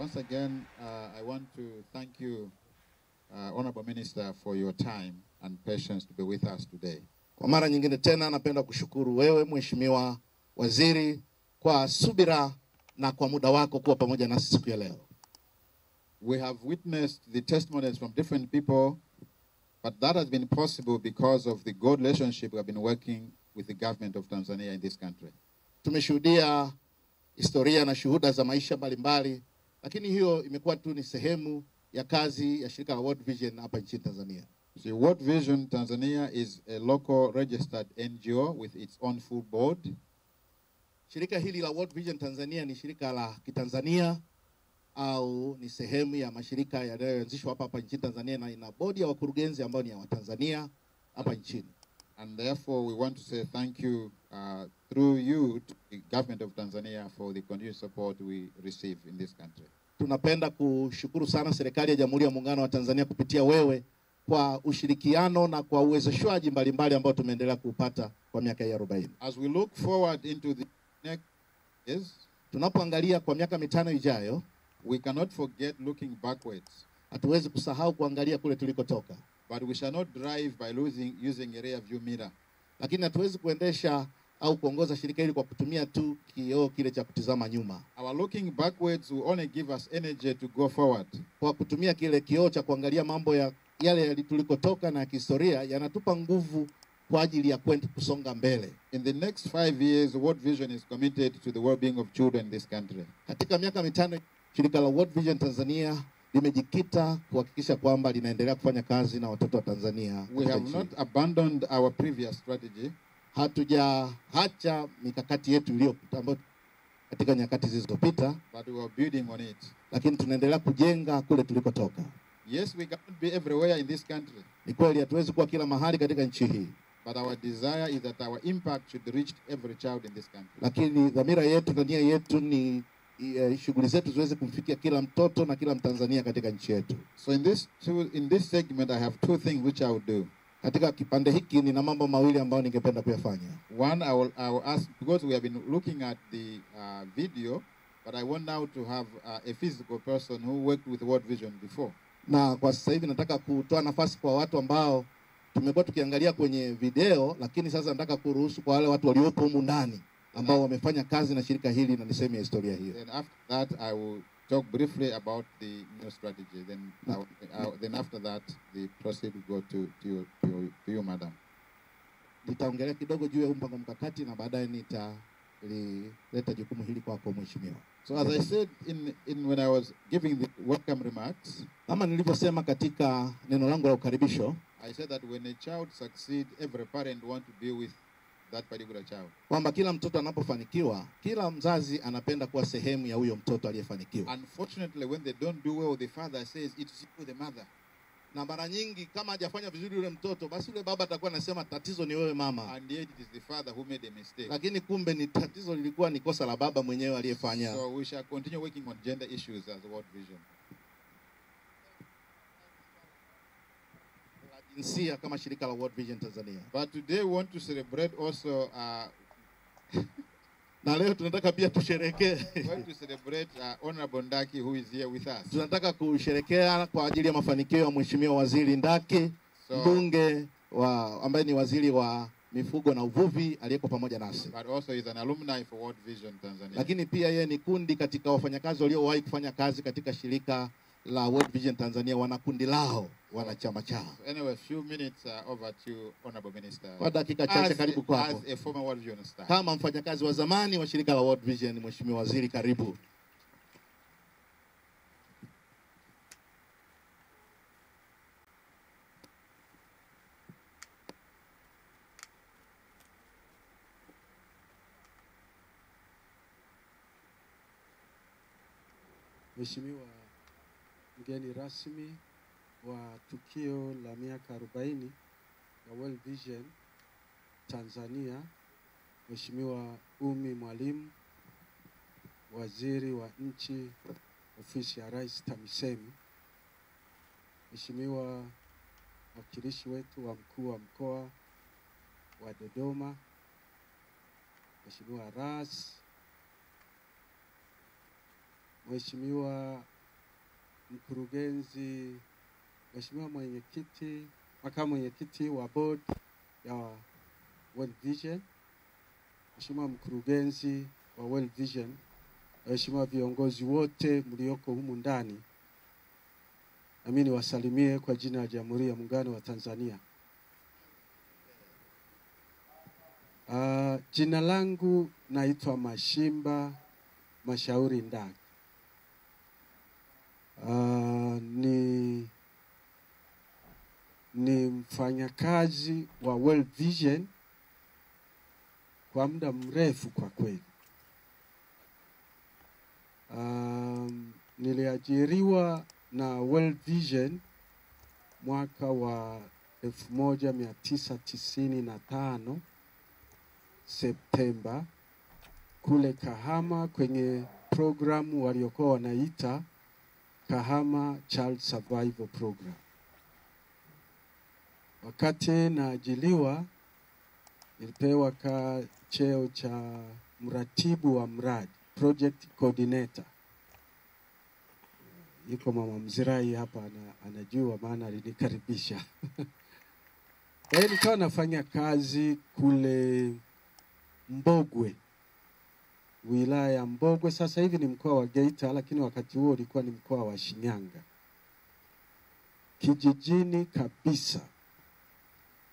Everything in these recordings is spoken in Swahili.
Once again, I want to thank you, Honorable Minister, for your time and patience to be with us today. Kwa mara nyingine tena napenda kushukuru wewe Mheshimiwa Waziri kwa subira na kwa muda wako kuwa pamoja nasi siku ya leo. We have witnessed the testimonies from different people, but that has been possible because of the good relationship we have been working with the government of Tanzania in this country. Tumeshuhudia historia na shuhuda za maisha mbalimbali, lakini hiyo imekuwa tu ni sehemu ya kazi ya shirika la World Vision hapa nchini Tanzania. So World Vision Tanzania is a local registered NGO with its own full board. Shirika hili la World Vision Tanzania ni shirika la Kitanzania au ni sehemu ya mashirika yanayoanzishwa hapa nchini Tanzania na ina bodi ya wakurugenzi ambao ni ya Watanzania hapa nchini. And therefore we want to say thank you through you to the government of Tanzania for the continued support we receive in this country. Tunapenda kushukuru sana serikali ya Jamhuri ya Muungano wa Tanzania kupitia wewe kwa ushirikiano na kwa uwezeshwaji mbalimbali ambao tumeendelea kupata kwa miaka 40. As we look forward into the next years, tunapoangalia kwa miaka mitano ijayo, we cannot forget looking backwards. Hatuwezi kusahau kuangalia kule tulikotoka. But we shall not drive by using a rear view mirror. Lakini hatuwezi kuendesha au kuongoza shirika hili kwa kutumia tu kioo kile cha kutizama nyuma. Our looking backwards will only give us energy to go forward. Kwa kutumia kile kioo cha kuangalia mambo ya yale tulikotoka na kihistoria yanatupa nguvu kwa ajili ya kwenda kusonga mbele. In the next 5 years, World Vision is committed to the well-being of children in this country. Katika miaka mitano, shirika la World Vision Tanzania limejikita kuhakikisha kwamba linaendelea kufanya kazi na watoto wa Tanzania. We have not abandoned our previous strategy. Hatujaacha mikakati yetu iliyopita katika nyakati zilizopita, but we are building on it. Lakini tunaendelea kujenga kule tulikotoka. Yes, we cannot be everywhere in this country. Ni kweli hatuwezi kuwa kila mahali katika nchi hii. But our desire is that our impact should reach every child in this country. Lakini dhamira yetu na nia yetu ni shughuli zetu ziweze kumfikia kila mtoto na kila Mtanzania katika nchi yetu. So in this segment I have 2 things which I will do. Katika kipande hiki nina mambo mawili ambayo ningependa kuyafanya. One, I will ask, because we have been looking at the video, but I want now to have a physical person who worked with World Vision before. Na kwa sasa hivi nataka kutoa nafasi kwa watu ambao tumekuwa tukiangalia kwenye video, lakini sasa nataka kuruhusu kwa wale watu waliopo humu ndani ambao wamefanya kazi na shirika hili na ni sehemu ya historia hiyo. Then after that I will talk briefly about the new strategy. Then after that the proceed will go to you, madam. Nitaongelea kidogo juu ya mpango mkakati na baadaye nitaleta jukumu hili kwako mheshimiwa. So as I said when I was giving the welcome remarks, kama nilivyosema katika neno langu la ukaribisho, I said that when a child succeeds, every parent want to be with that particular child. Kwamba kila mtoto anapofanikiwa, kila mzazi anapenda kuwa sehemu ya huyo mtoto aliyefanikiwa. Unfortunately, when they don't do well, the father says it's the mother. Na mara nyingi kama hajafanya vizuri yule mtoto, basi yule baba atakuwa anasema tatizo ni wewe mama. And yet it is the father who made a mistake. Lakini kumbe ni tatizo lilikuwa ni kosa la baba mwenyewe aliyefanya. So we shall continue working on gender issues as World Vision. Jinsia kama shirika la World Vision Tanzania. But today we want to celebrate also na leo tunataka pia tusherekee. We want to celebrate Honorable Ndaki who is here with us. Tunataka kusherekea kwa ajili ya mafanikio ya Mheshimiwa Waziri Ndaki, mbunge ambaye ni waziri wa mifugo na uvuvi aliyeko pamoja nasi. But also is an alumni for World Vision Tanzania. Lakini pia yeye ni kundi katika wafanyakazi waliowahi kufanya kazi katika shirika la World Vision Tanzania, wana kundi lao, wana chama chao. So anyway, a few minutes over to Honorable Minister. Kwa dakika chache karibu kwako. As a former World Vision staff. Kama mfanyakazi wa zamani wa shirika la World Vision, Mheshimiwa Waziri, karibu. Mheshimiwa mgeni rasmi wa tukio la miaka 40 ya World Vision Tanzania, Mheshimiwa Umi Mwalimu, Waziri wa Nchi, Ofisi ya Rais TAMISEMI, Mheshimiwa wakilishi wetu wa mkuu wa mkoa wa Dodoma, Mheshimiwa Ras, Mheshimiwa mkurugenzi, Mheshimiwa mwenyekiti, makamu mwenyekiti wa board ya World Vision, Mheshimiwa mkurugenzi wa World Vision, Mheshimiwa viongozi wote mlioko humu ndani, nami niwasalimie kwa jina la Jamhuri ya Muungano wa Tanzania. Jina langu naitwa Mashimba Mashauri Ndagi. Ni mfanyakazi wa World Vision kwa muda mrefu kwa kweli. Niliajiriwa na World Vision mwaka wa 1995 Septemba kule Kahama kwenye programu waliokuwa wanaita Kahama Child Survival Program. Wakati naajiliwa nilipewa cheo cha mratibu wa mradi, project coordinator. Yuko mama Mzirai hapa anajua maana alinikaribisha. Nilikuwa nafanya kazi kule Mbogwe, wilaya ya Mbogwe. Sasa hivi ni mkoa wa Geita, lakini wakati huo ulikuwa ni mkoa wa Shinyanga, kijijini kabisa,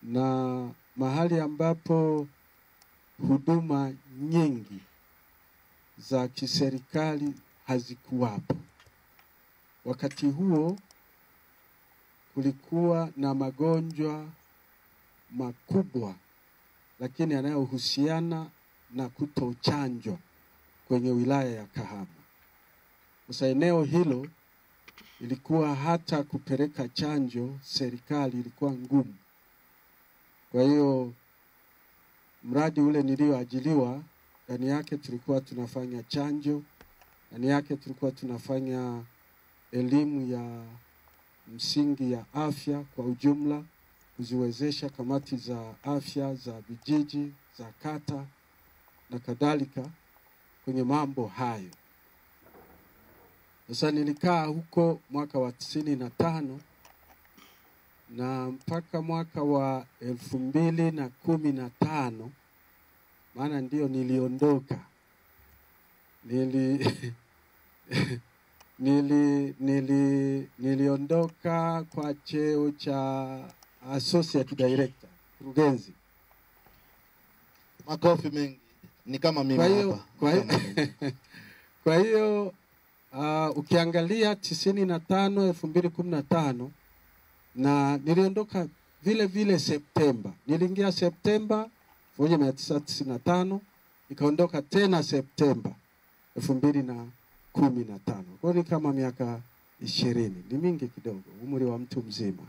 na mahali ambapo huduma nyingi za kiserikali hazikuwapo. Wakati huo kulikuwa na magonjwa makubwa lakini yanayohusiana na kutochanjwa kwenye wilaya ya Kahama. Sasa eneo hilo ilikuwa hata kupeleka chanjo serikali ilikuwa ngumu. Kwa hiyo mradi ule nilioajiliwa, ndani yake tulikuwa tunafanya chanjo, ndani yake tulikuwa tunafanya elimu ya msingi ya afya kwa ujumla, kuziwezesha kamati za afya za vijiji, za kata na kadhalika kwenye mambo hayo. Sasa nilikaa huko mwaka wa 95 na mpaka mwaka wa 2015, maana ndio niliondoka. Niliondoka kwa cheo cha associate director, mkurugenzi. Makofi mengi. Ni kama mimi hapa. Kwa hiyo ukiangalia 95 2015 na niliondoka vile vile Septemba. Niliingia Septemba 1995, nikaondoka tena Septemba 2015. Kwa hiyo ni kama miaka 20, ni mingi kidogo, umri wa mtu mzima.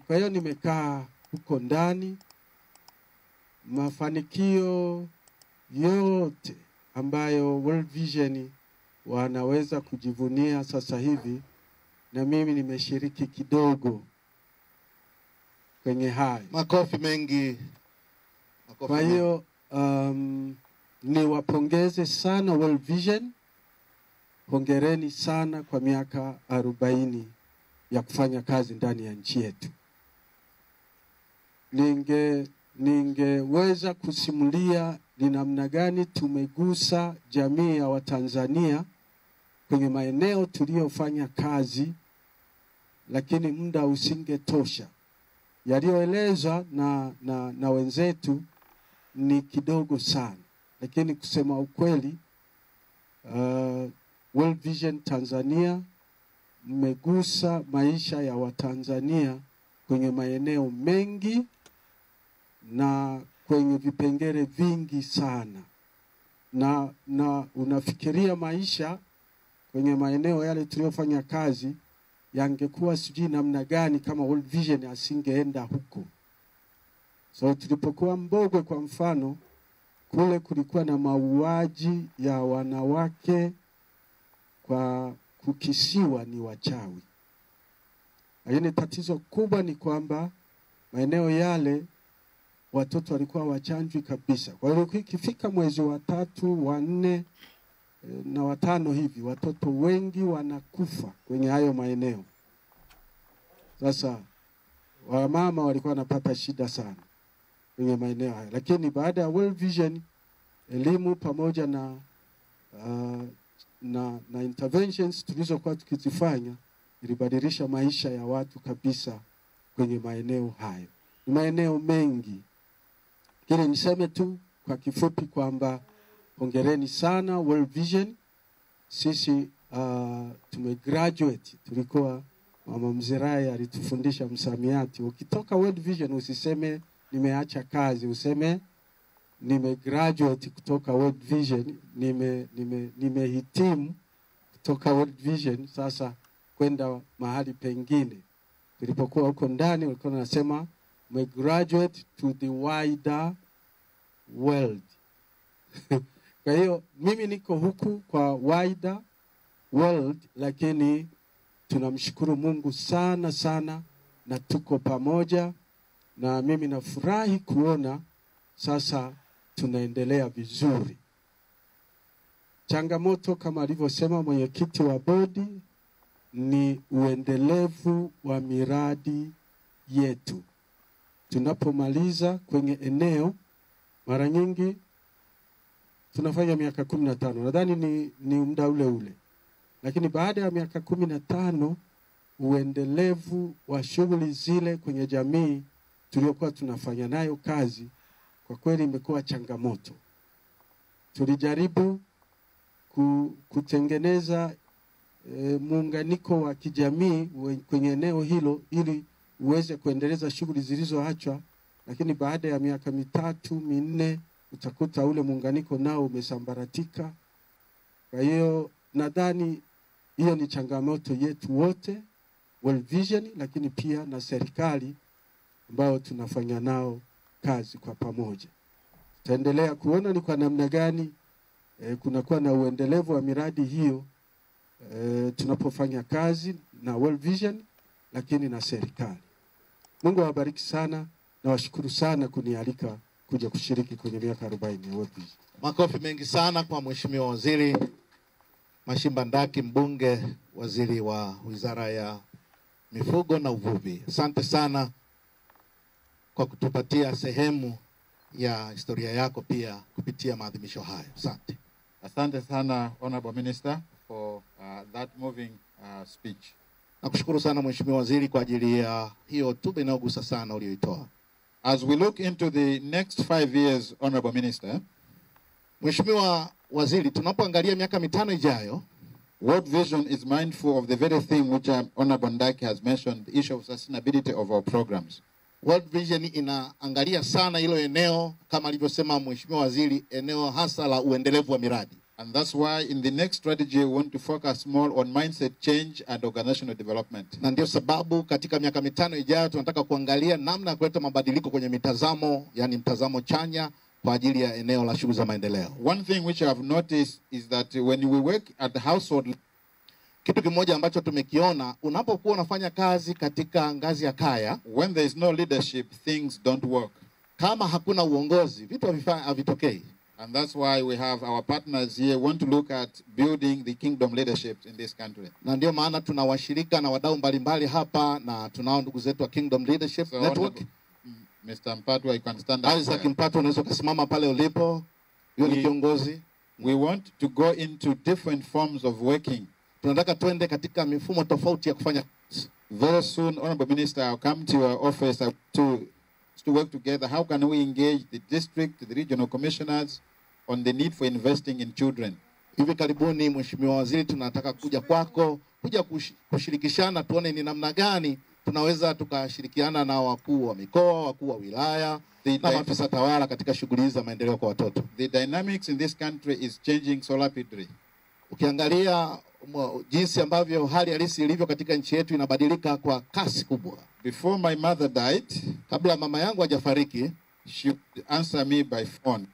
Kwa hiyo nimekaa huko ndani. Mafanikio yote ambayo World Vision wanaweza kujivunia sasa hivi, na mimi nimeshiriki kidogo kwenye hayo. Makofi mengi. Kwa hiyo niwapongeze sana World Vision. Hongereni sana kwa miaka 40 ya kufanya kazi ndani ya nchi yetu. Ningeweza kusimulia ni namna gani tumegusa jamii ya Watanzania kwenye maeneo tuliyofanya kazi, lakini muda usingetosha. Yaliyoelezwa na wenzetu ni kidogo sana, lakini kusema ukweli, World Vision Tanzania mmegusa maisha ya Watanzania kwenye maeneo mengi na kwenye vipengele vingi sana. Na unafikiria maisha kwenye maeneo yale tuliyofanya kazi yangekuwa sijui namna gani kama World Vision asingeenda huko. So tulipokuwa Mbogwe kwa mfano, kule kulikuwa na mauaji ya wanawake kwa kukisiwa ni wachawi. Lakini tatizo kubwa ni kwamba maeneo yale watoto walikuwa wachanjwi kabisa. Kwa hiyo ikifika mwezi wa 3, wa 4, na 5 hivi, watoto wengi wanakufa kwenye hayo maeneo. Sasa wamama walikuwa wanapata shida sana kwenye maeneo haya, lakini baada ya World Vision, elimu pamoja na interventions tulizokuwa tukizifanya ilibadilisha maisha ya watu kabisa kwenye maeneo hayo. Ni maeneo mengi. Kile niseme tu kwa kifupi kwamba hongereni sana World Vision. Sisi tumegraduate. Tulikuwa Mama Mzirai alitufundisha msamiati. Ukitoka World Vision usiseme nimeacha kazi, useme nimegraduate kutoka World Vision, nimehitimu kutoka World Vision, sasa kwenda mahali pengine. Tulipokuwa huko ndani walikuwa wanasema we graduate to the wider world. Kwa hiyo mimi niko huku kwa wider world, lakini tunamshukuru Mungu sana sana na tuko pamoja, na mimi nafurahi kuona sasa tunaendelea vizuri. Changamoto kama alivyosema mwenyekiti wa bodi ni uendelevu wa miradi yetu. Tunapomaliza kwenye eneo, mara nyingi tunafanya miaka 15. Nadhani ni muda ule ule. Lakini baada ya miaka 15 uendelevu wa shughuli zile kwenye jamii tuliokuwa tunafanya nayo kazi kwa kweli imekuwa changamoto. Tulijaribu kutengeneza muunganiko wa kijamii kwenye eneo hilo ili uweze kuendeleza shughuli zilizoachwa, lakini baada ya miaka 3, 4 utakuta ule muunganiko nao umesambaratika. Kwa hiyo nadhani hiyo ni changamoto yetu wote, World Vision, lakini pia na serikali ambao tunafanya nao kazi kwa pamoja. Tutaendelea kuona ni kwa namna gani kunakuwa na uendelevu wa miradi hiyo tunapofanya kazi na World Vision, lakini na serikali. Mungu awabariki sana na washukuru sana kunialika kuja kushiriki kwenye miaka 40 ya World Vision. Makofi mengi sana kwa Mheshimiwa Waziri Mashimba Ndaki, mbunge, waziri wa Wizara ya Mifugo na Uvuvi. Asante sana kwa kutupatia sehemu ya historia yako pia kupitia maadhimisho haya. Asante. Asante sana, Honorable Minister, for that moving speech. Nakushukuru sana Mheshimiwa Waziri kwa ajili ya hiyo hotuba inayogusa sana uliyoitoa. As we look into the next 5 years, Honorable Minister, Mheshimiwa Waziri, tunapoangalia miaka 5 ijayo, World Vision is mindful of the very thing which Honorable Ndaki has mentioned, the issue of sustainability of our programs. World Vision inaangalia sana hilo eneo kama alivyosema Mheshimiwa Waziri, eneo hasa la uendelevu wa miradi. And that's why in the next strategy we want to focus more on mindset change and organizational development. Na ndio sababu katika miaka 5 ijayo tunataka kuangalia namna ya kuleta mabadiliko kwenye mitazamo, yani mtazamo chanya kwa ajili ya eneo la shughuli za maendeleo. One thing which I have noticed is that when we work at the household, kitu kimoja ambacho tumekiona, unapokuwa unafanya kazi katika ngazi ya kaya, when there is no leadership, things don't work. Kama hakuna uongozi, vitu havitokei. And that's why we have our partners here want to look at building the kingdom leadership in this country. Na ndio maana tuna washirika na wadau mbalimbali hapa, na tunao ndugu zetu wa Kingdom Leadership Network. Mr. Mpatwa, you can stand up. Isaac Mpatwa, unaweza kusimama pale ulipo. Yule ni kiongozi. We want to go into different forms of working. Tunataka tuende katika mifumo tofauti ya kufanya. Very soon, Honorable Minister, I'll come to your office to work together. How can we engage the district, the regional commissioners on the need for investing in children? Hivi karibuni Mheshimiwa Waziri, tunataka kuja kwako, kuja kushirikishana tuone ni namna gani tunaweza tukashirikiana na wakuu wa mikoa, wakuu wa wilaya na maafisa tawala katika shughuli za maendeleo kwa watoto. The dynamics in this country is changing so rapidly. Ukiangalia jinsi ambavyo hali halisi ilivyo katika nchi yetu inabadilika kwa kasi kubwa. Before my mother died, kabla mama yangu hajafariki, she would answer me by phone.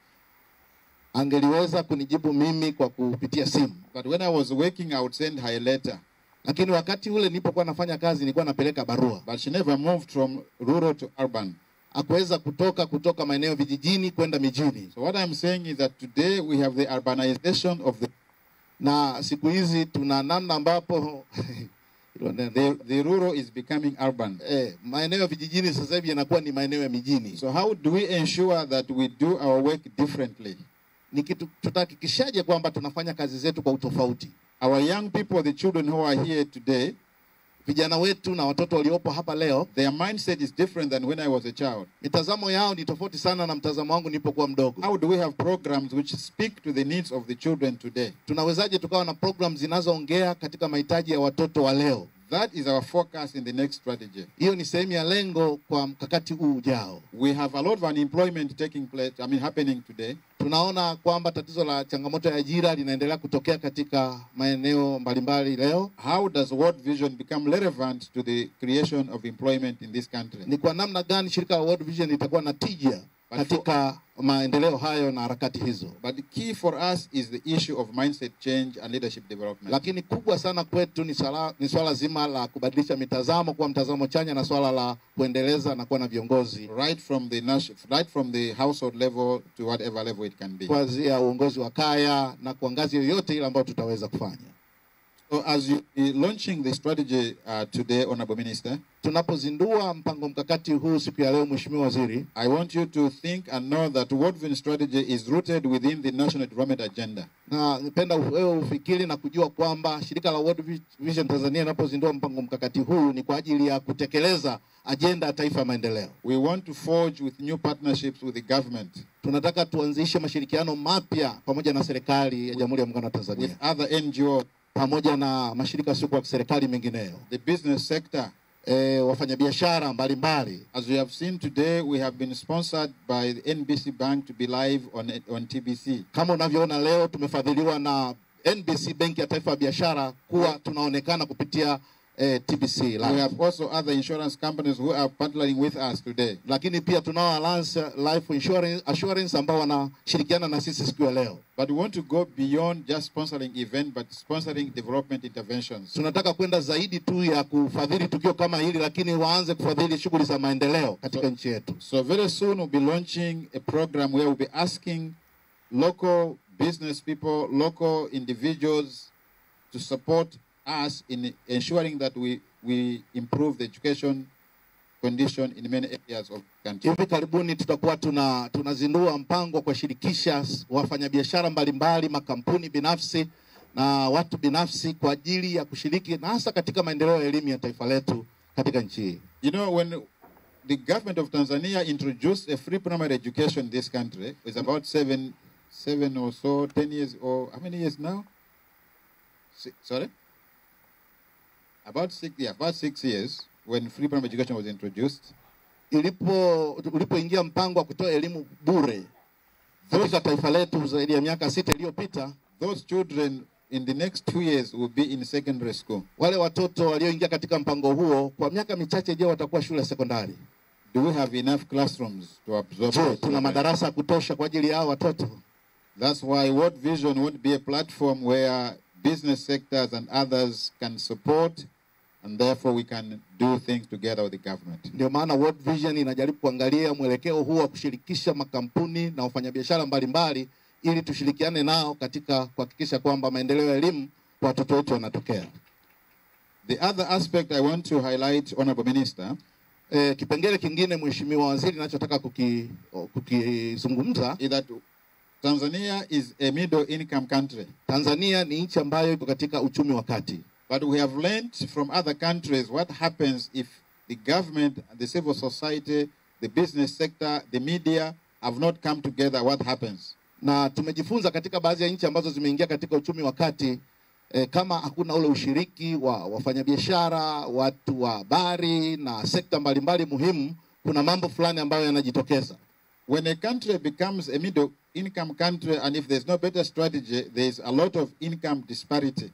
Angeliweza kunijibu mimi kwa kupitia simu. But when I was working, I would send her a letter. Lakini wakati ule nilipokuwa nafanya kazi nilikuwa napeleka barua. But she never moved from rural to urban. Hakuweza kutoka maeneo vijijini kwenda mijini. So what I'm saying is that today we have the urbanization of the Na siku hizi tuna namna ambapo the rural is becoming urban. Maeneo ya vijijini sasa hivi yanakuwa ni maeneo ya mijini. So how do we ensure that we do our work differently? Ni kitu tutahakikishaje kwamba tunafanya kazi zetu kwa utofauti? Our young people, the children who are here today, vijana wetu na watoto waliopo hapa leo, their mindset is different than when I was a child. Mitazamo yao ni tofauti sana na mtazamo wangu nilipokuwa mdogo. How do we have programs which speak to the needs of the children today? Tunawezaje tukawa na programs zinazoongea katika mahitaji ya watoto wa leo? That is our focus in the next strategy. Hiyo ni sehemu ya lengo kwa mkakati huu ujao. We have a lot of unemployment happening today. Tunaona kwamba tatizo la changamoto ya ajira linaendelea kutokea katika maeneo mbalimbali leo. How does World Vision become relevant to the creation of employment in this country? Ni kwa namna gani shirika la World Vision litakuwa na tija katika maendeleo hayo na harakati hizo? But the key for us is the issue of mindset change and leadership development. Lakini kubwa sana kwetu ni swala zima la kubadilisha mitazamo kwa mtazamo chanya na swala la kuendeleza na kuwa na viongozi right from the household level to whatever level it can be. Kuanzia uongozi wa kaya na kwa ngazi yoyote ile ambayo tutaweza kufanya. So as you are launching the strategy today, Honorable Minister, tunapozindua mpango mkakati huu siku ya leo, Mheshimiwa Waziri, I want you to think and know that World Vision strategy is rooted within the National Development Agenda. Na napenda wewe ufikiri na kujua kwamba shirika la World Vision Tanzania linapozindua mpango mkakati huu ni kwa ajili ya kutekeleza agenda ya taifa ya maendeleo. We want to forge with new partnerships with the government. Tunataka tuanzishe mashirikiano mapya pamoja na serikali ya Jamhuri ya Muungano wa Tanzania, with other NGO, pamoja na mashirika yasiyo ya kiserikali mengineyo, the business sector, wafanyabiashara mbalimbali. As we have seen today, we have been sponsored by the NBC Bank to be live on TBC. Kama unavyoona leo tumefadhiliwa na NBC Bank ya Taifa ya Biashara kuwa tunaonekana kupitia TBC live. We have also other insurance companies who are partnering with us today. Lakini pia tunao Alliance Life Assurance ambao wanashirikiana na sisi siku ya leo. But we want to go beyond just sponsoring event, but sponsoring development interventions. Tunataka kwenda zaidi tu ya kufadhili tukio kama hili, lakini waanze kufadhili shughuli za maendeleo katika nchi yetu. So very soon we'll be launching a program where we'll be asking local business people, local individuals to support us in ensuring that we improve the education condition in many areas of the country. Hivi karibuni tutakuwa tunazindua mpango kwa shirikisha wafanyabiashara mbalimbali, makampuni binafsi na watu binafsi kwa ajili ya kushiriki na hasa katika maendeleo ya elimu ya taifa letu katika nchi hii. You know, when the government of Tanzania introduced a free primary education in this country, it's about 7 or so, 10 years, or how many years now? Sorry? About 6 years when free primary education was introduced. Ulipoingia mpango wa kutoa elimu bure katika taifa letu zaidi ya miaka 6 iliyopita, those children in the next 2 years will be in secondary school. Wale watoto walioingia katika mpango huo kwa miaka michache ijayo watakuwa shule sekondari. Do we have enough classrooms to absorb? Je, tuna madarasa ya kutosha kwa ajili ya watoto? That's why World Vision would be a platform where business sectors and others can support, and therefore we can do things together with the government. Ndio maana World Vision inajaribu kuangalia mwelekeo huu wa kushirikisha makampuni na wafanyabiashara mbalimbali ili tushirikiane nao katika kuhakikisha kwamba maendeleo ya elimu kwa watoto wetu yanatokea. The other aspect I want to highlight, Honorable Minister, kipengele kingine Mheshimiwa Waziri ninachotaka kukizungumza is that Tanzania is a middle income country. Tanzania ni nchi ambayo iko katika uchumi wa kati. But we have learned from other countries what happens if the government, the civil society, the business sector, the media have not come together, what happens? Na tumejifunza katika baadhi ya nchi ambazo zimeingia katika uchumi wa kati, kama hakuna ule ushiriki wa wafanyabiashara, watu wa habari na sekta mbalimbali muhimu, kuna mambo fulani ambayo yanajitokeza. When a country becomes a middle income country and if there's no better strategy, there's a lot of income disparity.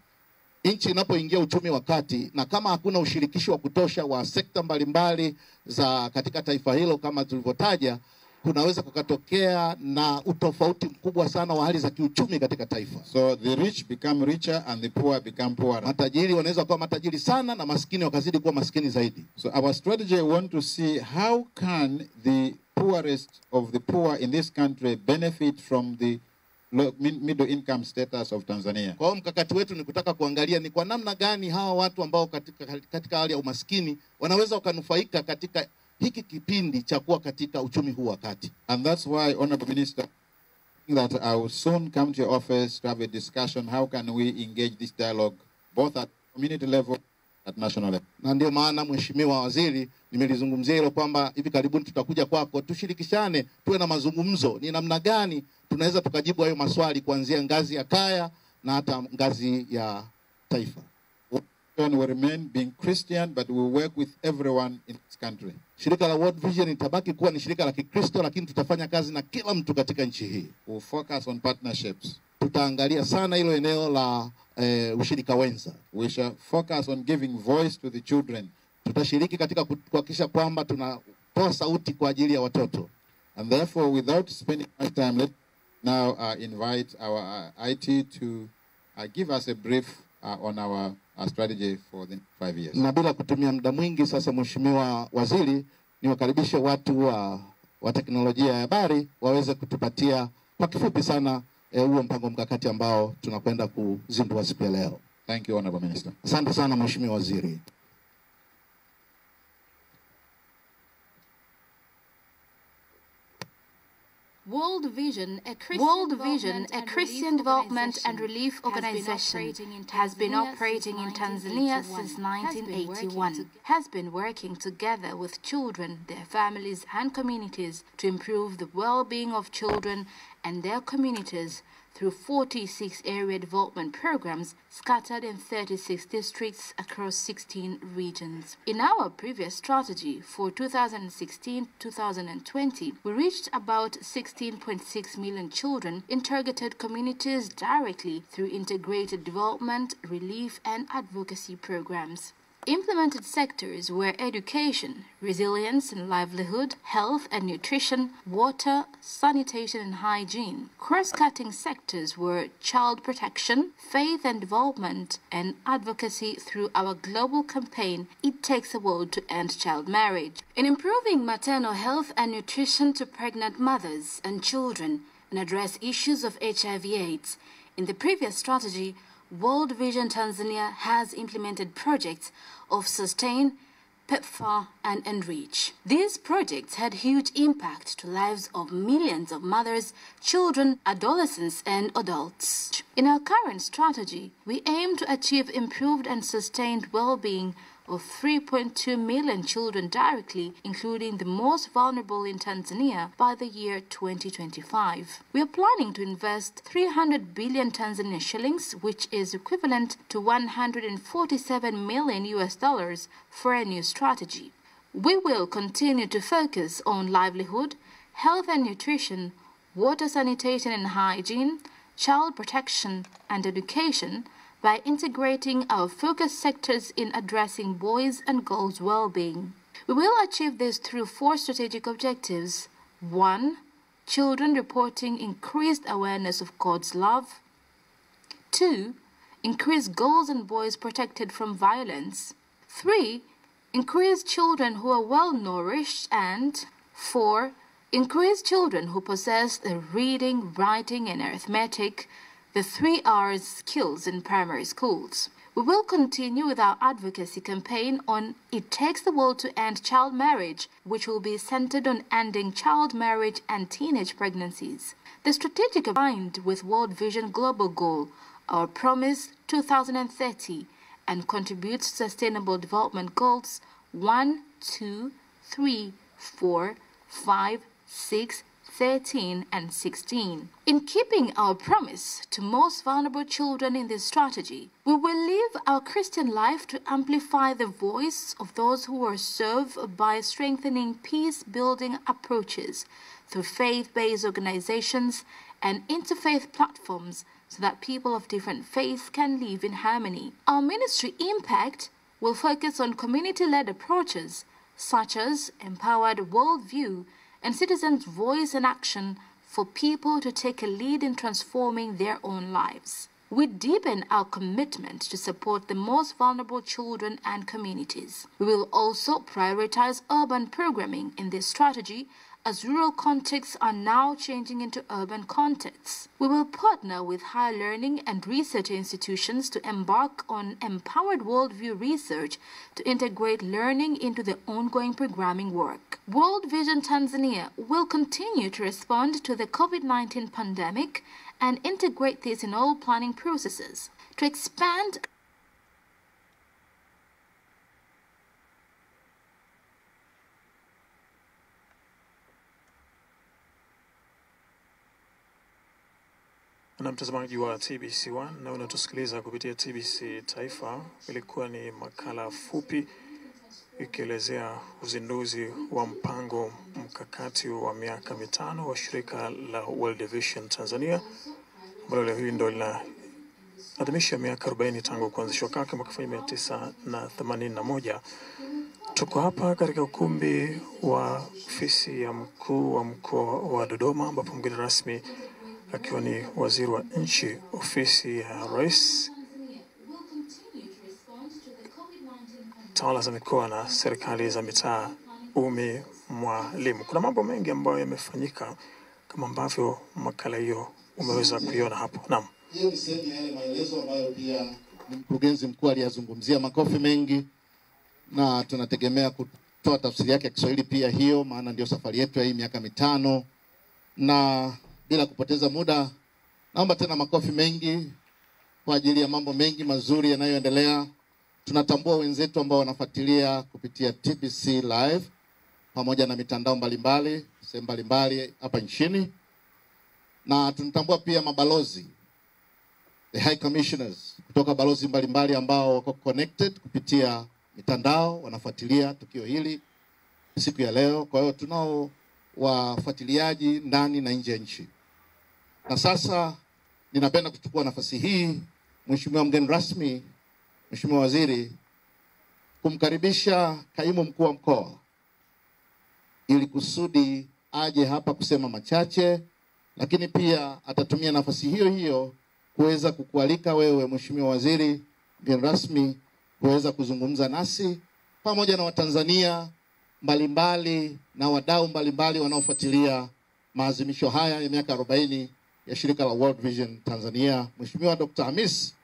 Nchi inapoingia uchumi wa kati na kama hakuna ushirikishi wa kutosha wa sekta mbalimbali za katika taifa hilo kama tulivyotaja, kunaweza kukatokea na utofauti mkubwa sana wa hali za kiuchumi katika taifa. So the rich become richer and the poor become poorer. Matajiri wanaweza kuwa matajiri sana na maskini wakazidi kuwa maskini zaidi. So our strategy, we want to see how can the poorest of the poor in this country benefit from the middle income status of Tanzania. Kwa hiyo mkakati wetu ni kutaka kuangalia ni kwa namna gani hawa watu ambao katika hali ya umaskini wanaweza wakanufaika katika hiki kipindi cha kuwa katika uchumi huu wa kati. And that's why, Honorable Minister, that I will soon come to your office to have a discussion. How can we engage this dialogue both at community level, at national level? Na ndio maana Mheshimiwa Waziri, nimelizungumzia hilo kwamba hivi karibuni tutakuja kwako tushirikishane, tuwe na mazungumzo ni namna gani tunaweza tukajibu hayo maswali kuanzia ngazi ya kaya na hata ngazi ya taifa. We will remain being Christian, but we will work with everyone in this country. Shirika la World Vision itabaki kuwa ni shirika la Kikristo, lakini tutafanya kazi na kila mtu katika nchi hii. We will focus on partnerships. Tutaangalia sana hilo eneo la ushirika wenza. We shall focus on giving voice to the children. Tutashiriki katika kuhakikisha kwamba tunatoa sauti kwa ajili ya watoto. And therefore, without spending much time, let now invite our IT to give us a brief on our strategy for the 5 years. Na bila kutumia muda mwingi sasa, Mheshimiwa Waziri, niwakaribishe watu wa teknolojia ya habari waweze kutupatia kwa kifupi sana huo mpango mkakati ambao tunakwenda kuzindua siku ya leo. Thank you, Honorable Minister. Asante sana Mheshimiwa Waziri. World Vision, a Christian development and relief organization, has been operating in Tanzania since 1981, has been working together with children, their families and communities to improve the well-being of children and their communities through 46 area development programs scattered in 36 districts across 16 regions. In our previous strategy for 2016-2020, we reached about 16.6 million children in targeted communities directly through integrated development, relief and advocacy programs. Implemented sectors were education, resilience and livelihood, health and nutrition, water, sanitation and hygiene. Cross-cutting sectors were child protection, faith and development, and advocacy through our global campaign, It Takes a World to End Child Marriage. In improving maternal health and nutrition to pregnant mothers and children and address issues of HIV/AIDS, in the previous strategy, World Vision Tanzania has implemented projects of Sustain, PEPFAR, and Enrich. These projects had huge impact to lives of millions of mothers, children, adolescents, and adults. In our current strategy, we aim to achieve improved and sustained well-being of 3.2 million children directly, including the most vulnerable in Tanzania, by the year 2025. We are planning to invest 300 billion Tanzanian shillings, which is equivalent to $147 million for a new strategy. We will continue to focus on livelihood, health and nutrition, water, sanitation and hygiene, child protection and education, by integrating our focus sectors in addressing boys' and girls' well-being. We will achieve this through 4 strategic objectives. 1. Children reporting increased awareness of God's love. 2. Increase girls and boys protected from violence. 3. Increase children who are well-nourished. And 4. Increase children who possess the reading, writing, and arithmetic, the 3 R's skills in primary schools. We will continue with our advocacy campaign on It Takes the World to End Child Marriage, which will be centered on ending child marriage and teenage pregnancies. The strategic aligned with World Vision Global Goal, our Promise 2030, and contributes to Sustainable Development Goals 1, 2, 3, 4, 5, 6, 13 and 16. In keeping our promise to most vulnerable children in this strategy, we will live our Christian life to amplify the voice of those who are served by strengthening peace-building approaches through faith-based organizations and interfaith platforms so that people of different faiths can live in harmony. Our ministry impact will focus on community-led approaches such as empowered worldview and citizens' voice and action for people to take a lead in transforming their own lives. we deepen our commitment to support the most vulnerable children and communities. We will also prioritize urban programming in this strategy, as rural contexts are now changing into urban contexts. We will partner with higher learning and research institutions to embark on empowered worldview research to integrate learning into the ongoing programming work. World Vision Tanzania will continue to respond to the COVID-19 pandemic and integrate this in all planning processes to expand Na mtazamaji wa TBC1 na unatusikiliza kupitia TBC Taifa, ilikuwa ni makala fupi ikielezea uzinduzi wa mpango mkakati wa miaka mitano wa shirika la World Vision Tanzania, ambalo leo hii ndio linaadhimisha miaka 40 tangu kuanzishwa kwake mwaka 1981. Tuko hapa katika ukumbi wa ofisi ya mkuu wa mkoa wa Dodoma, ambapo mgeni rasmi akiwa ni waziri wa nchi ofisi ya rais, tawala za mikoa na serikali za mitaa, Mwalimu. Kuna mambo mengi ambayo yamefanyika kama ambavyo makala hiyo umeweza kuiona hapo. Naam. Hiyo ni sehemu ya yale maelezo ambayo pia mkurugenzi mkuu aliyazungumzia, makofi mengi, na tunategemea kutoa tafsiri yake ya Kiswahili pia hiyo, maana ndio safari yetu ya hii miaka mitano. Na bila kupoteza muda, naomba tena makofi mengi kwa ajili ya mambo mengi mazuri yanayoendelea. Tunatambua wenzetu ambao wanafuatilia kupitia TBC Live pamoja na mitandao mbalimbali, sehemu mbalimbali hapa nchini. Na tunatambua pia mabalozi, the high commissioners kutoka balozi mbalimbali ambao wako connected kupitia mitandao, wanafuatilia tukio hili siku ya leo. Kwa hiyo tunao wafuatiliaji ndani na nje ya nchi. Na sasa ninapenda kuchukua nafasi hii, Mheshimiwa mgeni rasmi, Mheshimiwa Waziri, kumkaribisha kaimu mkuu wa mkoa ili kusudi aje hapa kusema machache, lakini pia atatumia nafasi hiyo hiyo kuweza kukualika wewe Mheshimiwa Waziri mgeni rasmi kuweza kuzungumza nasi pamoja na Watanzania mbalimbali na wadau mbalimbali wanaofuatilia maadhimisho haya ya miaka 40 ya shirika la World Vision Tanzania. Mheshimiwa Dr. Hamis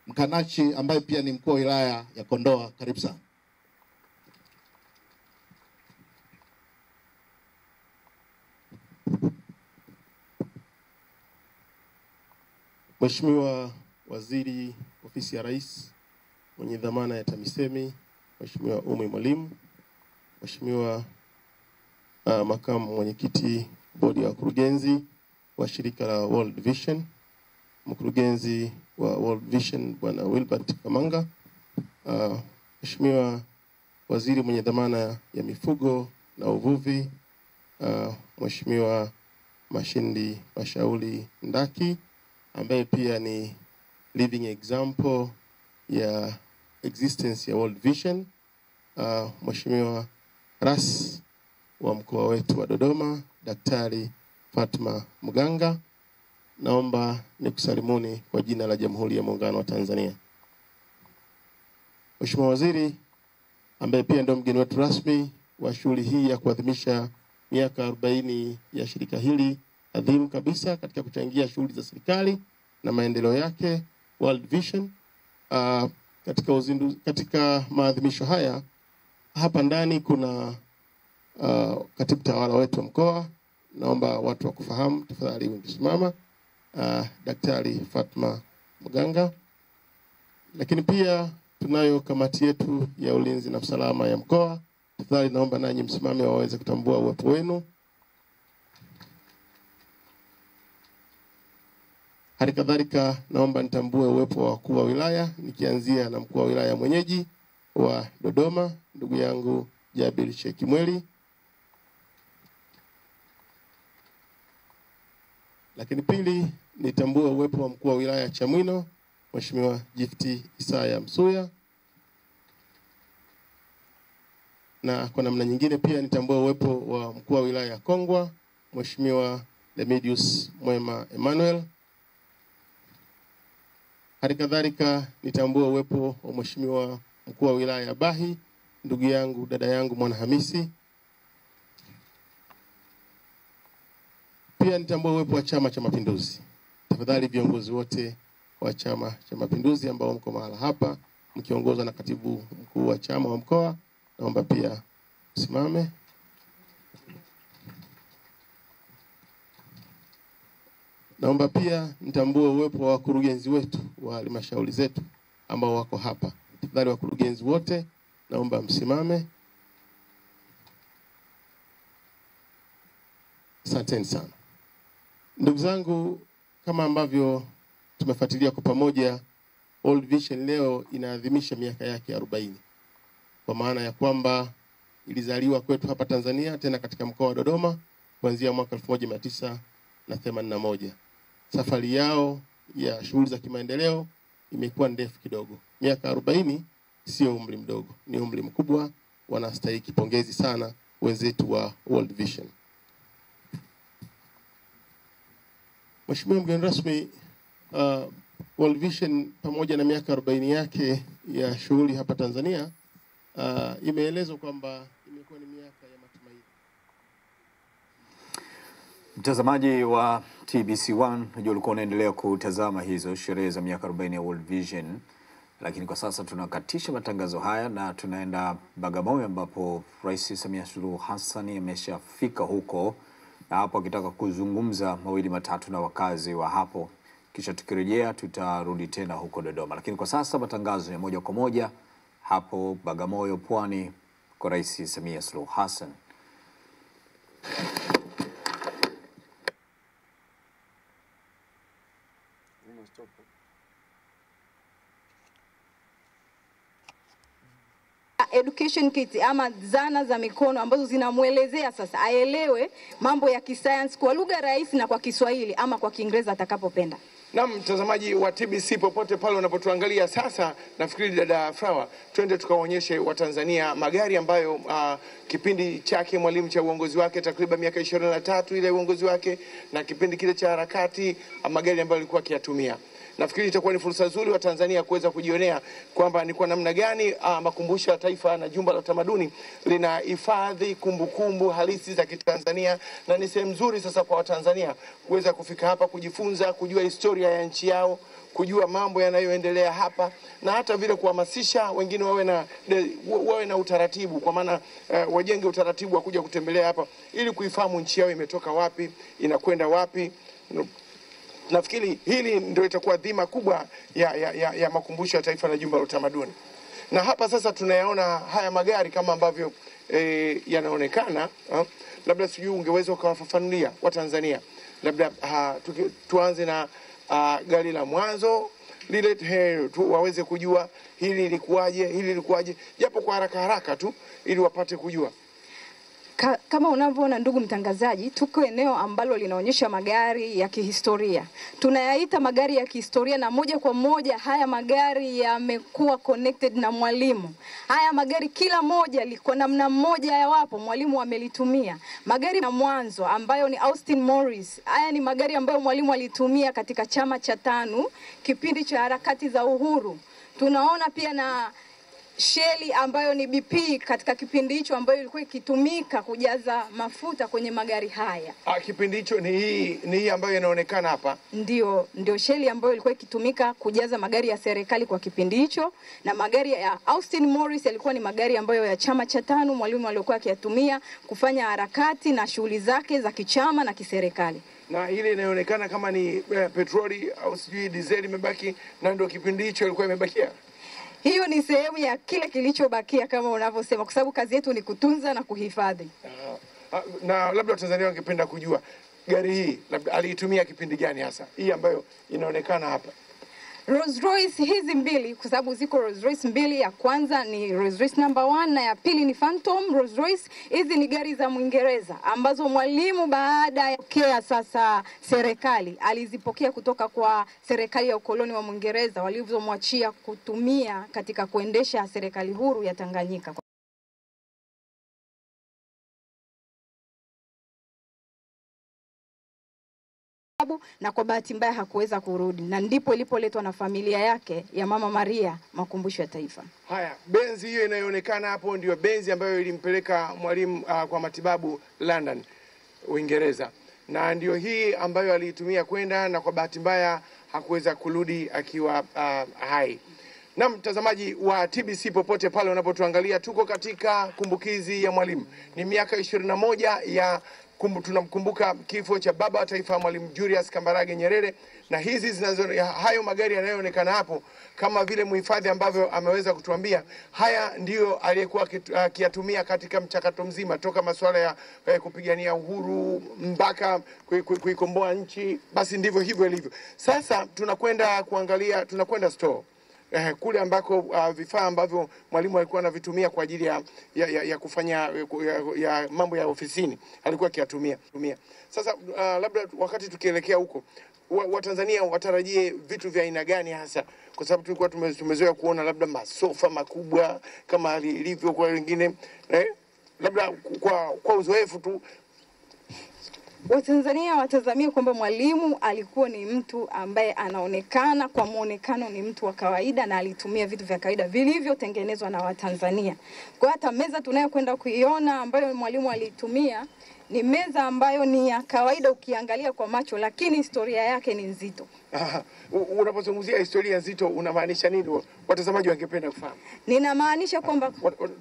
Mkakati ambaye pia ni mkuu wa wilaya ya Kondoa, karibu sana. Mheshimiwa Waziri ofisi ya Rais mwenye dhamana ya TAMISEMI, Mheshimiwa Mwalimu, Mheshimiwa makamu mwenyekiti bodi ya wakurugenzi wa shirika la World Vision, mkurugenzi wa World Vision Bwana Wilbert Kamanga, Mheshimiwa Waziri mwenye dhamana ya mifugo na uvuvi, Mheshimiwa Mashindi Mashauri Ndaki ambaye pia ni living example ya existence ya World Vision, Mheshimiwa Ras wa mkoa wetu wa Dodoma, Daktari Fatma Muganga, naomba nikusalimuni kwa jina la Jamhuri ya Muungano wa Tanzania. Mheshimiwa Waziri ambaye pia ndio mgeni wetu rasmi wa shughuli hii ya kuadhimisha miaka 40 ya shirika hili adhimu kabisa katika kuchangia shughuli za serikali na maendeleo yake, World Vision. Katika maadhimisho haya hapa ndani kuna katibu tawala wetu wa mkoa, naomba watu wa kufahamu tafadhali ungesimama, Daktari Fatma Muganga. Lakini pia tunayo kamati yetu ya ulinzi na usalama ya mkoa, tafadhali naomba nanyi msimame waweze kutambua uwepo wenu. Hali kadhalika naomba nitambue uwepo wa wakuu wa wilaya, nikianzia na mkuu wa wilaya mwenyeji wa Dodoma, ndugu yangu Jabir Sheikh Mweli. Lakini pili, nitambue uwepo wa mkuu wa wilaya Chamwino, Mheshimiwa Gifti Isaya Msuya. Na kwa namna nyingine pia nitambue uwepo wa mkuu wa wilaya ya Kongwa, Mheshimiwa Remedius Mwema Emmanuel. Halikadhalika nitambue uwepo wa Mheshimiwa Mkuu wa Wilaya ya Bahi, ndugu yangu, dada yangu Mwanahamisi. Pia nitambue uwepo wa Chama cha Mapinduzi. Tafadhali viongozi wote wa Chama cha Mapinduzi ambao mko mahala hapa mkiongozwa na katibu mkuu wa chama wa mkoa, naomba pia usimame. Naomba pia nitambue uwepo wa wakurugenzi wetu wa halmashauri zetu ambao wako hapa. Tafadhali wakurugenzi wote naomba msimame. Asanteni sana. Ndugu zangu, kama ambavyo tumefuatilia kwa pamoja, World Vision leo inaadhimisha miaka yake 40. Kwa maana ya kwamba ilizaliwa kwetu hapa Tanzania, tena katika mkoa wa Dodoma kuanzia mwaka 1981. Safari yao ya shughuli za kimaendeleo imekuwa ndefu kidogo. Miaka 40 sio umri mdogo, ni umri mkubwa. Wanastahili pongezi sana wenzetu wa World Vision. Mheshimiwa mgeni rasmi, World Vision pamoja na miaka 40 yake ya shughuli hapa Tanzania, imeelezwa kwamba imekuwa ni miaka ya matumaini. Mtazamaji wa TBC1, najua ulikuwa unaendelea kutazama hizo sherehe za miaka 40 ya World Vision, lakini kwa sasa tunakatisha matangazo haya na tunaenda Bagamoyo ambapo Rais Samia Suluhu Hassan ameshafika huko, na hapo akitaka kuzungumza mawili matatu na wakazi wa hapo. Kisha tukirejea tutarudi tena huko Dodoma. Lakini kwa sasa matangazo ya moja kwa moja hapo Bagamoyo, Pwani, kwa Rais Samia Suluhu Hassan. Education kit ama zana za mikono ambazo zinamuelezea sasa aelewe mambo ya kisayansi kwa lugha rahisi na kwa Kiswahili ama kwa Kiingereza atakapopenda. Na mtazamaji wa TBC popote pale unapotuangalia sasa, nafikiri dada Frawa, twende tukaonyeshe Watanzania magari ambayo kipindi chake Mwalimu cha uongozi wake takriban miaka 23 ile uongozi wake, na kipindi kile cha harakati magari ambayo alikuwa akiyatumia. Nafikiri itakuwa ni fursa nzuri wa Tanzania kuweza kujionea kwamba ni kwa namna gani makumbusho ya taifa na jumba la utamaduni linahifadhi kumbukumbu halisi za Kitanzania, na ni sehemu nzuri sasa kwa Watanzania kuweza kufika hapa kujifunza, kujua historia ya nchi yao, kujua mambo yanayoendelea hapa, na hata vile kuhamasisha wengine wawe na utaratibu, kwa maana wajenge utaratibu wa kuja kutembelea hapa ili kuifahamu nchi yao imetoka wapi, inakwenda wapi. Nafikiri hili ndio itakuwa dhima kubwa ya makumbusho ya taifa na jumba la utamaduni. Na hapa sasa tunayaona haya magari kama ambavyo yanaonekana. Labda sijui ungeweza ukawafafanulia Watanzania. Labda tuanze na gari la mwanzo lile waweze kujua hili lilikuwaje, japo kwa haraka tu ili wapate kujua. Kama unavyoona ndugu mtangazaji, tuko eneo ambalo linaonyesha magari ya kihistoria. Tunayaita magari ya kihistoria, na moja kwa moja haya magari yamekuwa connected na Mwalimu. Haya magari kila moja liko namna mmoja ya wapo Mwalimu amelitumia. Magari ya mwanzo ambayo ni Austin Morris, haya ni magari ambayo Mwalimu alitumia katika chama cha TANU kipindi cha harakati za uhuru. Tunaona pia na Sheli ambayo ni BP katika kipindi hicho ambayo ilikuwa ikitumika kujaza mafuta kwenye magari haya. Kipindi hicho ni hii ambayo inaonekana hapa. Ndio Sheli ambayo ilikuwa ikitumika kujaza magari ya serikali kwa kipindi hicho, na magari ya Austin Morris yalikuwa ni magari ambayo ya chama cha TANU Mwalimu alikuwa akiyatumia kufanya harakati na shughuli zake za kichama na kiserikali. Na ile inaonekana kama ni petroli au sijui diesel imebaki, na ndio kipindi hicho ilikuwa imebakia. Hiyo ni sehemu ya kile kilichobakia kama unavyosema, kwa sababu kazi yetu ni kutunza na kuhifadhi. Na labda Watanzania wangependa kujua gari hii labda aliitumia kipindi gani hasa, hii ambayo inaonekana hapa? Rolls Royce hizi mbili, kwa sababu ziko Rolls Royce mbili, ya kwanza ni Rolls Royce number 1 na ya pili ni Phantom Rolls Royce. Hizi ni gari za Mwingereza ambazo Mwalimu baada ya kea sasa serikali alizipokea kutoka kwa serikali ya ukoloni wa Mwingereza walizomwachia kutumia katika kuendesha serikali huru ya Tanganyika. matibabu na kwa bahati mbaya hakuweza kurudi, na ndipo ilipoletwa na familia yake ya Mama Maria makumbusho ya taifa. Haya, benzi hiyo inayoonekana hapo ndio benzi ambayo ilimpeleka Mwalimu kwa matibabu London, Uingereza, na ndio hii ambayo aliitumia kwenda, na kwa bahati mbaya hakuweza kurudi akiwa hai. Na mtazamaji wa TBC popote pale unapotuangalia, tuko katika kumbukizi ya Mwalimu. Ni miaka 21 ya tunamkumbuka kifo cha baba wa taifa Mwalimu Julius Kambarage Nyerere, na hizi hayo magari yanayoonekana hapo, kama vile mhifadhi ambavyo ameweza kutuambia, haya ndio aliyekuwa akiyatumia katika mchakato mzima toka masuala ya kupigania uhuru mpaka kuikomboa nchi. Basi ndivyo hivyo ilivyo. Sasa tunakwenda kuangalia, tunakwenda store kule ambako vifaa ambavyo Mwalimu alikuwa anavitumia kwa ajili ya kufanya ya mambo ya ofisini alikuwa akiyatumia. Sasa labda wakati tukielekea huko, Watanzania watarajie vitu vya aina gani hasa? Kwa sababu tulikuwa tumezoea kuona labda masofa makubwa kama ilivyo kwa wengine, labda kwa uzoefu tu Watanzania watazamie kwamba Mwalimu alikuwa ni mtu ambaye anaonekana kwa muonekano ni mtu wa kawaida, na alitumia vitu vya kawaida vilivyotengenezwa na Watanzania. Kwa hata meza tunayokwenda kuiona ambayo Mwalimu alitumia ni meza ambayo ni ya kawaida ukiangalia kwa macho, lakini historia yake ni nzito. Unapozungumzia historia nzito unamaanisha nini? Watazamaji wangependa kufahamu. Ninamaanisha kwamba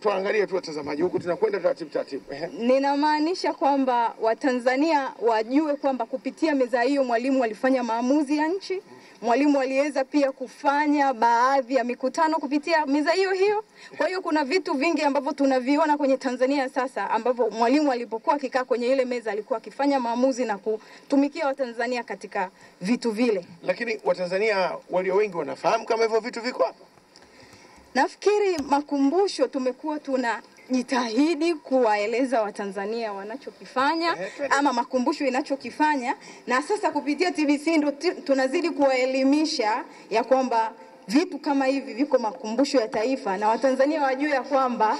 tuangalie tu watazamaji, huku tunakwenda taratibu. Ninamaanisha kwamba Watanzania wajue kwamba kupitia meza hiyo Mwalimu alifanya maamuzi ya nchi. Mwalimu aliweza pia kufanya baadhi ya mikutano kupitia meza hiyo. Kwa hiyo kuna vitu vingi ambavyo tunaviona kwenye Tanzania sasa ambavyo Mwalimu alipokuwa akikaa kwenye ile meza alikuwa akifanya maamuzi na kutumikia Watanzania katika vitu vile. Lakini Watanzania walio wengi wanafahamu kama hivyo vitu viko hapa. Nafikiri makumbusho tumekuwa tunajitahidi kuwaeleza Watanzania wanachokifanya ama makumbusho inachokifanya, na sasa kupitia TBC ndo tunazidi kuwaelimisha ya kwamba vitu kama hivi viko makumbusho ya taifa, na Watanzania wajue ya kwamba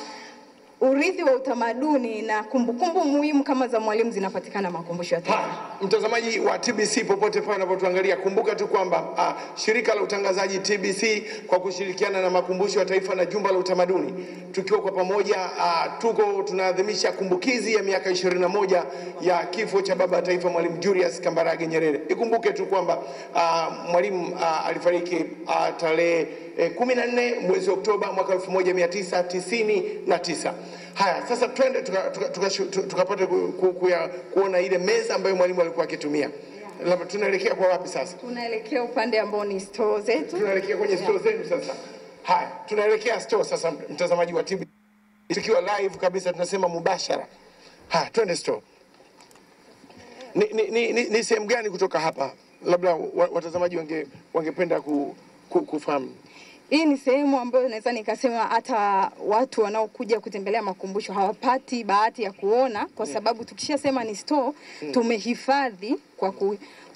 urithi wa utamaduni na kumbukumbu muhimu kama za Mwalimu zinapatikana makumbusho ya taifa. Mtazamaji wa TBC popote pale unapotuangalia, kumbuka tu kwamba shirika la utangazaji TBC kwa kushirikiana na makumbusho ya taifa na jumba la utamaduni, tukiwa kwa pamoja tunaadhimisha kumbukizi ya miaka 21 ya kifo cha baba wa taifa Mwalimu Julius Kambarage Nyerere. Ikumbuke tu kwamba Mwalimu alifariki tarehe 14 mwezi Oktoba mwaka 1999. Haya, sasa twende tukapate kuona ile meza ambayo Mwalimu alikuwa akitumia. Labda tunaelekea kwa wapi sasa? Tunaelekea upande ambao ni store zetu. Tunaelekea kwenye store zetu sasa. Haya, tunaelekea store sasa, mtazamaji wa TV. Tukiwa live kabisa, tunasema mubashara. Haya, twende store. Ni sehemu gani kutoka hapa? Labda watazamaji wangependa kufahamu. Hii ni sehemu ambayo naweza nikasema hata watu wanaokuja kutembelea makumbusho hawapati bahati ya kuona, kwa sababu tukishasema ni store tumehifadhi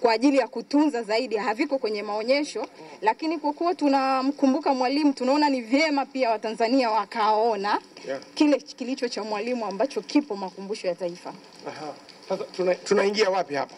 kwa ajili ya kutunza zaidi, haviko kwenye maonyesho. Lakini kwa kuwa tunamkumbuka Mwalimu, tunaona ni vyema pia Watanzania wakaona kile kilicho cha Mwalimu ambacho kipo makumbusho ya taifa. Sasa tunaingia wapi hapa?